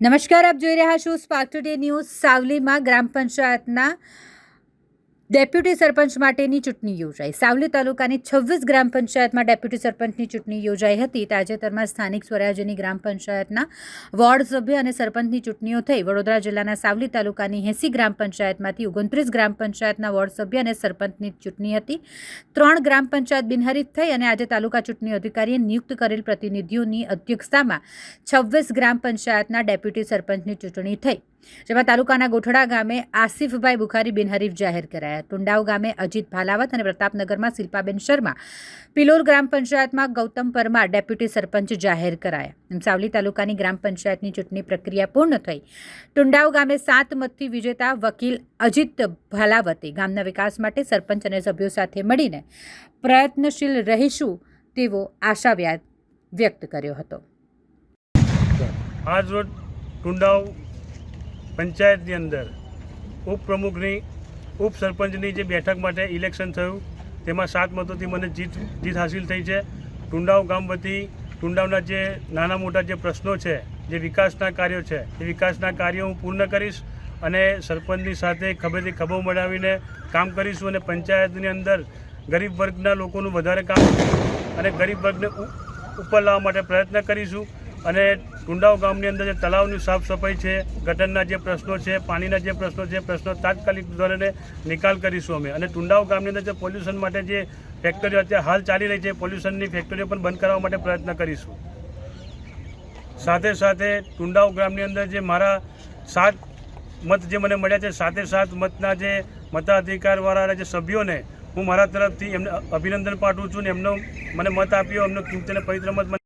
નમસ્કાર, આપ જોઈ રહ્યા છો સ્પાર્ક ટુડે ન્યૂઝ। સાવલીમાં ગ્રામ પંચાયતના ડેપ્યુટી સરપંચ માટેની ચૂંટણી યોજાઈ। સાવલી તાલુકાની 26 ગ્રામ પંચાયતમાં ડેપ્યુટી સરપંચની ચૂંટણી યોજાઈ હતી। તાજેતરમાં સ્થાનિક સ્વરાજ્યની ગ્રામ પંચાયતના વોર્ડ સભ્ય અને સરપંચની ચૂંટણીઓ થઈ। વડોદરા જિલ્લાના સાવલી તાલુકાની 80 ગ્રામ પંચાયતમાંથી 29 ગ્રામ પંચાયતના વોર્ડ સભ્ય અને સરપંચની ચૂંટણી હતી। 3 ગ્રામ પંચાયત બિનહરીફ થઈ અને આજે તાલુકા ચૂંટણી અધિકારીએ નિયુક્ત કરેલ પ્રતિનિધિઓની અધ્યક્ષતામાં 26 ગ્રામ પંચાયતના ડેપ્યુટી સરપંચની ચૂંટણી થઈ, જેમાં તાલુકાના ગોઠડા ગામે આસિફભાઈ બુખારી બિનહરીફ જાહેર કરાયા। ટુંડાવ ગામે અજીત ભાલાવત અને પ્રતાપનગરમાં શિલ્પાબેન શર્મા, પિલોર ગ્રામ પંચાયતમાં ગૌતમ પરમાર ડેપ્યુટી સરપંચ જાહેર કરાયા। સાવલી તાલુકાની ગ્રામ પંચાયતની ચૂંટણી પ્રક્રિયા પૂર્ણ થઈ। ટુંડાવ ગામે 7 મતથી વિજેતા વકીલ અજીત ભાલાવતે ગામના વિકાસ માટે સરપંચ અને સભ્યો સાથે મળીને પ્રયત્નશીલ રહીશું તેવો આશાવાદ વ્યક્ત કર્યો હતો। આજ રોજ ટુંડાવ પંચાયતની અંદર ઉપપ્રમુખની ઉપસરપંચની જે બેઠક માટે ઇલેક્શન થયું તેમાં 7 મતોથી મને જીત હાસિલ થઈ છે। ટુંડાવ ગામ વતી ટુંડાવના જે નાના મોટા જે પ્રશ્નો છે, જે વિકાસના કાર્યો છે, એ વિકાસના કાર્યો હું પૂર્ણ કરીશ અને સરપંચની સાથે ખભેથી ખભો મળાવીને કામ કરીશું અને પંચાયતની અંદર ગરીબ વર્ગના લોકોનું વધારે કામ અને ગરીબ વર્ગને ઉપર લાવવા માટે પ્રયત્ન કરીશું અને ટુંડાવ ગામની અંદર જે તળાવની સાફ સફાઈ છે, ગટરના જે પ્રશ્નો છે, પાણીના જે પ્રશ્નો છે, પ્રશ્નો તાત્કાલિક ધોરણે નિકાલ કરીશું અમે। અને ટુંડાવ ગામની અંદર જે પોલ્યુશન માટે જે ફેક્ટરીઓ અત્યારે હાલ ચાલી રહી છે, પોલ્યુશનની ફેક્ટરીઓ પણ બંધ કરવા માટે પ્રયત્ન કરીશું। સાથે સાથે ટુંડાવ ગામની અંદર જે મારા 7 મત જે મને મળ્યા છે, 7 મતના જે મતાધિકારવાળા જે સભ્યોને હું મારા તરફથી એમને અભિનંદન પાઠવું છું ને એમનો મને મત આપ્યો, એમનો કિંમતી અને પવિત્ર મત